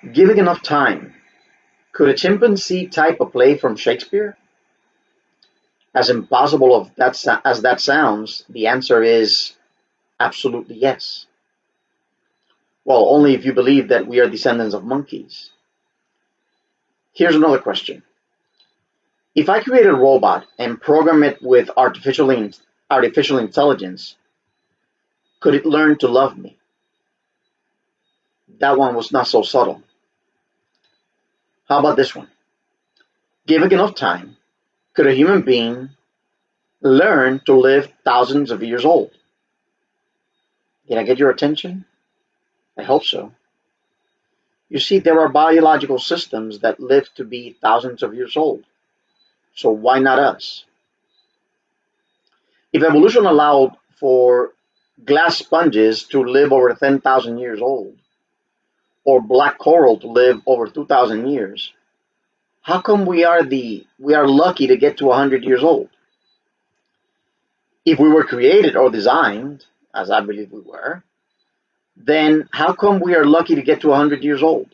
Given enough time, could a chimpanzee type a play from Shakespeare? As impossible as that sounds, the answer is absolutely yes. Well, only if you believe that we are descendants of monkeys. Here's another question. If I create a robot and program it with artificial intelligence, could it learn to love me? That one was not so subtle. How about this one? Given enough time, could a human being learn to live thousands of years old? Did I get your attention? I hope so. You see, there are biological systems that live to be thousands of years old. So why not us? If evolution allowed for glass sponges to live over 10,000 years old, or black coral to live over 2,000 years, how come we are lucky to get to 100 years old? If we were created or designed, as I believe we were, then how come we are lucky to get to 100 years old?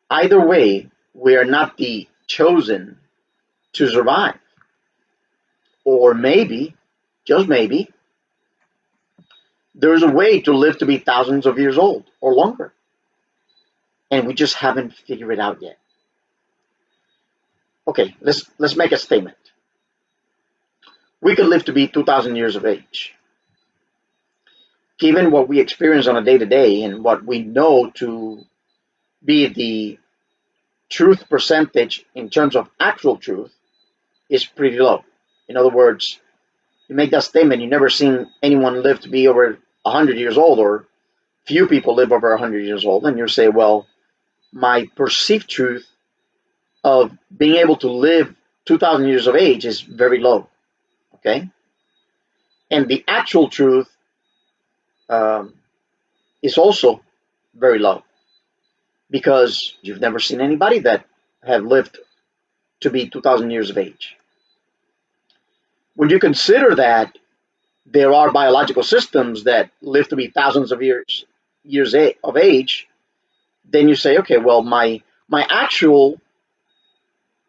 Either way, we are not the chosen to survive. Or maybe, just maybe, there's a way to live to be thousands of years old or longer. And we just haven't figured it out yet. Okay, let's make a statement. We could live to be 2,000 years of age. Given what we experience on a day to day and what we know to be the truth percentage in terms of actual truth is pretty low. In other words, you make that statement, you've never seen anyone live to be over 100 years old, or few people live over 100 years old, and you say, well, my perceived truth of being able to live 2,000 years of age is very low. Okay? And the actual truth um, is also very low because you've never seen anybody that have lived to be 2,000 years of age. When you consider that there are biological systems that live to be thousands of years of age, then you say, okay, well, my actual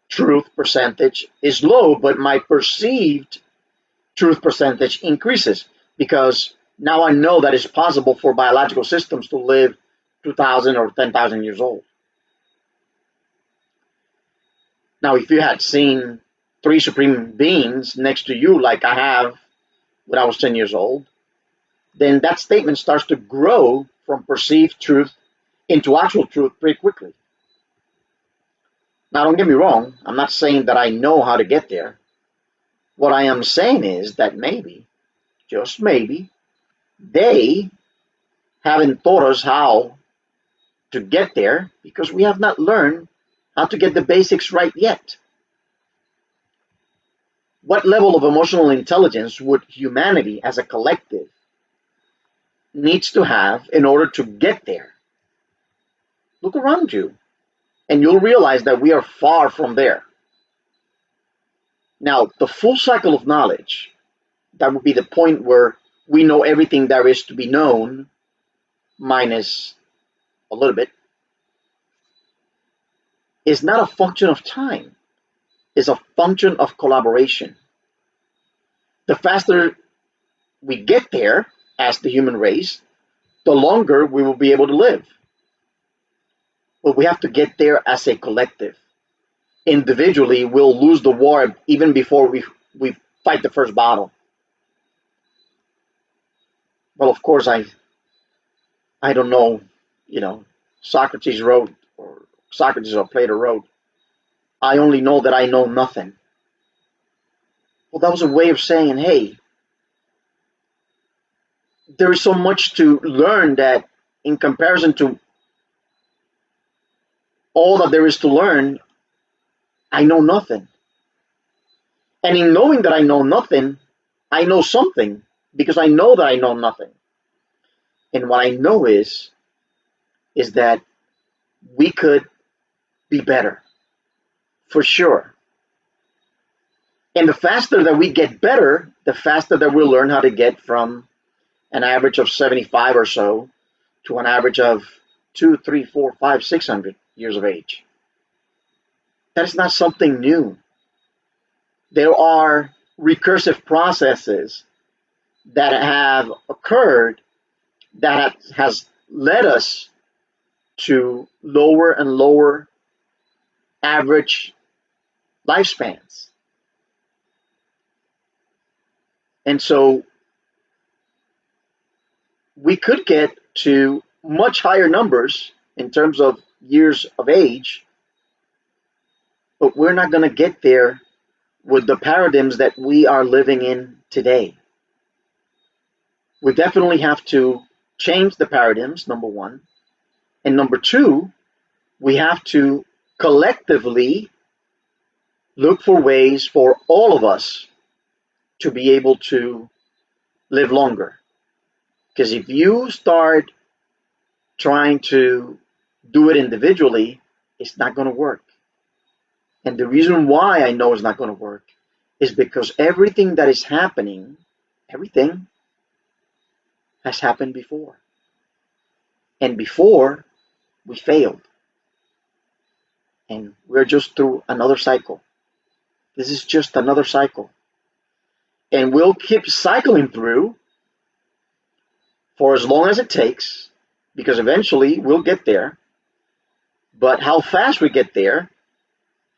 truth percentage is low, but my perceived truth percentage increases because now I know that it's possible for biological systems to live 2,000 or 10,000 years old. Now, if you had seen three supreme beings next to you, like I have when I was 10 years old, then that statement starts to grow from perceived truth into actual truth pretty quickly. Now, don't get me wrong, I'm not saying that I know how to get there. What I am saying is that maybe, just maybe, they haven't taught us how to get there because we have not learned how to get the basics right yet. What level of emotional intelligence would humanity as a collective needs to have in order to get there? Look around you and you'll realize that we are far from there. Now, the full cycle of knowledge, that would be the point where we know everything there is to be known, minus a little bit, is not a function of time, it's a function of collaboration. The faster we get there as the human race, the longer we will be able to live. But we have to get there as a collective. Individually, we'll lose the war even before we fight the first battle. Well, of course, I don't know, you know, Socrates wrote, or Socrates or Plato wrote, I only know that I know nothing. Well, that was a way of saying, hey, there is so much to learn that in comparison to all that there is to learn, I know nothing. And in knowing that I know nothing, I know something because I know that I know nothing. And what I know is that we could be better, for sure. And the faster that we get better, the faster that we'll learn how to get from an average of 75 or so to an average of 2, 3, 4, 5, 600 years of age. That is not something new. There are recursive processes that have occurred that has led us to lower and lower average lifespans. And so we could get to much higher numbers in terms of years of age, but we're not going to get there with the paradigms that we are living in today. We definitely have to change the paradigms, number one. And number two, we have to collectively look for ways for all of us to be able to live longer. Because if you start trying to do it individually, it's not going to work. And the reason why I know it's not going to work is because everything that is happening, everything has happened before. And before, we failed. And we're just through another cycle. This is just another cycle. And we'll keep cycling through for as long as it takes, because eventually we'll get there. But how fast we get there,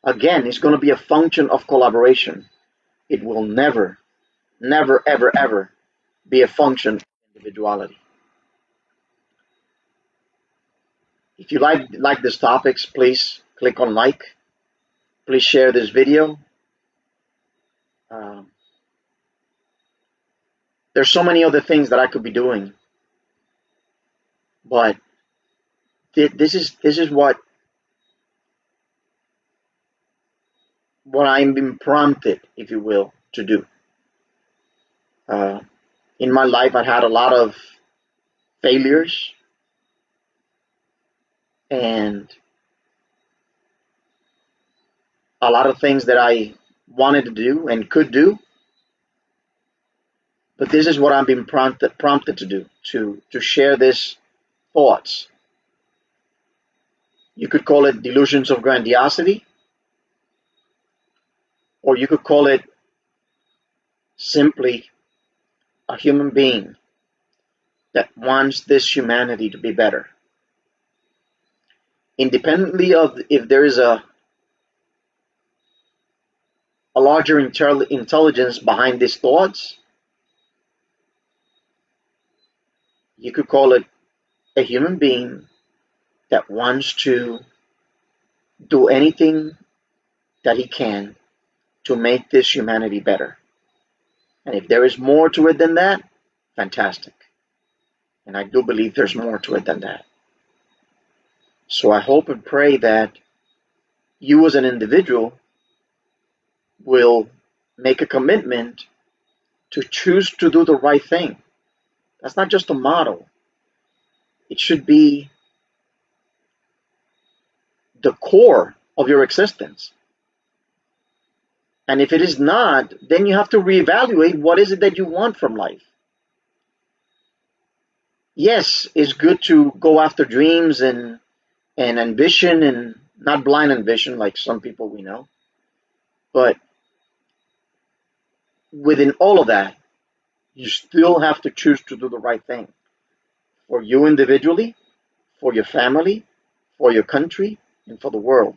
again, is going to be a function of collaboration. It will never, never, ever, ever be a function of individuality. If you like these topics, please click on like. Please share this video. There's so many other things that I could be doing, but this is what I'm being prompted, if you will, to do. In my life, I've had a lot of failures and a lot of things that I wanted to do and could do, but this is what I'm being prompted to do, to share these thoughts. You could call it delusions of grandiosity, or you could call it simply a human being that wants this humanity to be better. Independently of if there is a larger intelligence behind these thoughts, you could call it a human being that wants to do anything that he can to make this humanity better. And if there is more to it than that, fantastic. And I do believe there's more to it than that. So I hope and pray that you as an individual will make a commitment to choose to do the right thing. That's not just a motto. It should be the core of your existence. And if it is not, then you have to reevaluate what is it that you want from life. Yes, it's good to go after dreams and ambition, and not blind ambition like some people we know. But within all of that, you still have to choose to do the right thing for you individually, for your family, for your country, and for the world.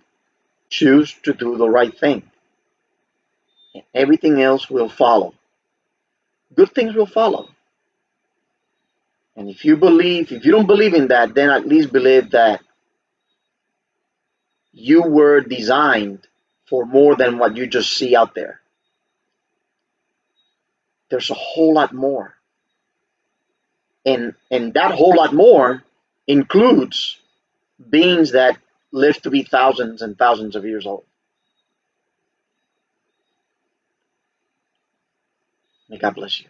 Choose to do the right thing, and everything else will follow. Good things will follow. And if you don't believe in that, then at least believe that you were designed for more than what you just see out there. There's a whole lot more. And that whole lot more includes beings that live to be thousands and thousands of years old. May God bless you.